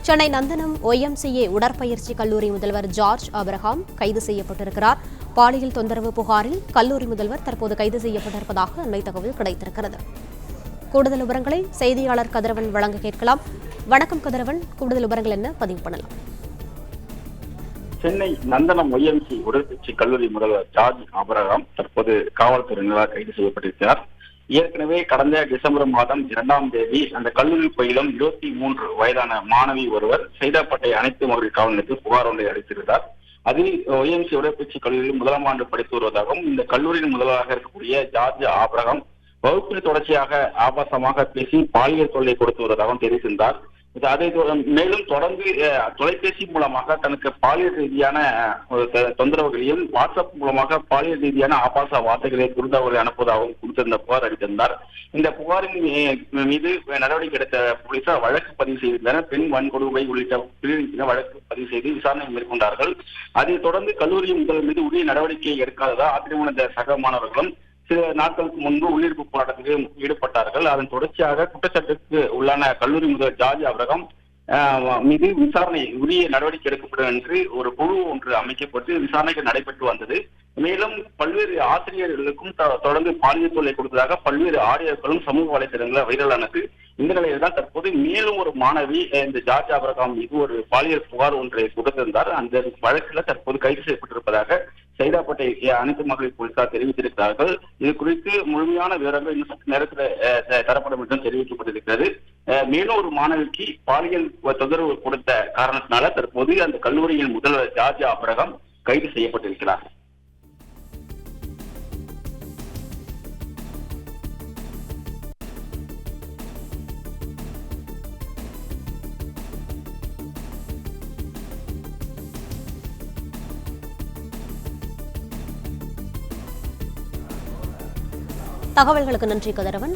சென்னை நந்தனம் OMCA உடற்பயிற்சி கல்லூரி முதல்வர் ஜார்ஜ் ஆபிரகாம் கைது செய்யப்பட்டிருக்கிறார். பாலியல் தொந்தரவு புகாரில் கல்லூரி முதல்வர் தற்போது கைது செய்யப்பட்டிருப்பதாக அண்மை தகவல் கிடைத்திருக்கிறது. கூடுதல் விவரங்களை செய்தியாளர் கதிரவன் வழங்க கேட்கலாம். வணக்கம் கதிரவன், கூடுதல் விவரங்கள் என்ன பதிவு பண்ணலாம்? சென்னை நந்தனம் OMCA உடற்பயிற்சி கல்லூரி முதல்வர் ஜார்ஜ் ஆபிரகாம் தற்போது காவல்துறையினரால் கைது செய்யப்பட்டிருக்கிறார். ஏற்கனவே கடந்த டிசம்பர் மாதம் 2ஆம் தேதி அந்த கல்லூரி பயிலும் 23 வயதான மாணவி ஒருவர் சைதாப்பேட்டை அனைத்து மகளிர் காவல் நிலையத்தில் புகார் ஒன்றை அளித்திருந்தார். அதில் OMCA உடற்பயிற்சி கல்லூரியில் முதலாம் ஆண்டு படித்து வருவதாகவும் இந்த கல்லூரியின் முதல்வராக இருக்கக்கூடிய ஜார்ஜ் ஆபிரகாம் வகுப்பில் தொடர்ச்சியாக ஆபாசமாக பேசி பாலியல் தொல்லை கொடுத்து வருவதாகவும் தெரிவித்திருந்தார். அதை மேலும் தொடர்ந்து தொலைபேசி மூலமாக தனக்கு பாலியல் ரீதியான தொந்தரவுகளையும் வாட்ஸ்அப் மூலமாக பாலியல் ரீதியான ஆபாச வார்த்தைகளை குறுந்தவர்களை அனுப்புவதாகவும் கொடுத்திருந்த புகார் அளித்திருந்தார். இந்த புகாரின் மீது நடவடிக்கை எடுத்த போலீசார் வழக்கு பதிவு செய்திருந்தனர். பெண் வன்கொடுமை உள்ளிட்ட வழக்கு பதிவு செய்து விசாரணை மேற்கொண்டார்கள். அதைத் தொடர்ந்து கல்லூரி முதல்வர் மீது உரிய நடவடிக்கை எடுக்காததால் ஆத்திரமடைந்த சக மாணவர்களும் சில நாட்களுக்கு முன்பு உள்ளிருப்பு போராட்டத்துக்கு ஈடுபட்டார்கள். அதன் தொடர்ச்சியாக குற்றச்சாட்டுக்கு உள்ளான கல்லூரி முதல்வர் ஜார்ஜ் ஆபிரகாம் மீது விசாரணை உரிய நடவடிக்கை எடுக்கப்படும் என்று ஒரு குழு ஒன்று அமைக்கப்பட்டு விசாரணைகள் நடைபெற்று வந்தது. மேலும் பல்வேறு ஆசிரியர்களுக்கும் தொடர்ந்து பாலியல் தொல்லை கொடுத்ததாக பல்வேறு ஆடியோக்களும் சமூக வலைதளங்களில் வைரலானது. இந்த நிலையில் தான் தற்போது மேலும் ஒரு மாணவி இந்த ஜார்ஜ் ஆபிரகாம் மீது ஒரு பாலியல் புகார் ஒன்றை கொடுத்திருந்தார். அந்த வழக்கில் தற்போது கைது செய்யப்பட்டிருப்பதாக சைதாப்பேட்டை அனைத்து மகளிர் போலீசார் தெரிவித்திருக்கிறார்கள். இது குறித்து முழுமையான விவரங்கள் இன்னும் சற்று நேரத்தில் தரப்படும் என்றும் தெரிவிக்கப்பட்டிருக்கிறது. மேலும் ஒரு மாணவிக்கு பாலியல் தொந்தரவு கொடுத்த காரணத்தினால தற்போது அந்த கல்லூரியின் முதல்வர் ஜார்ஜ் ஆபிரகாம் கைது செய்யப்பட்டிருக்கிறார். தகவல்களுக்கு நன்றி கதிரவன்.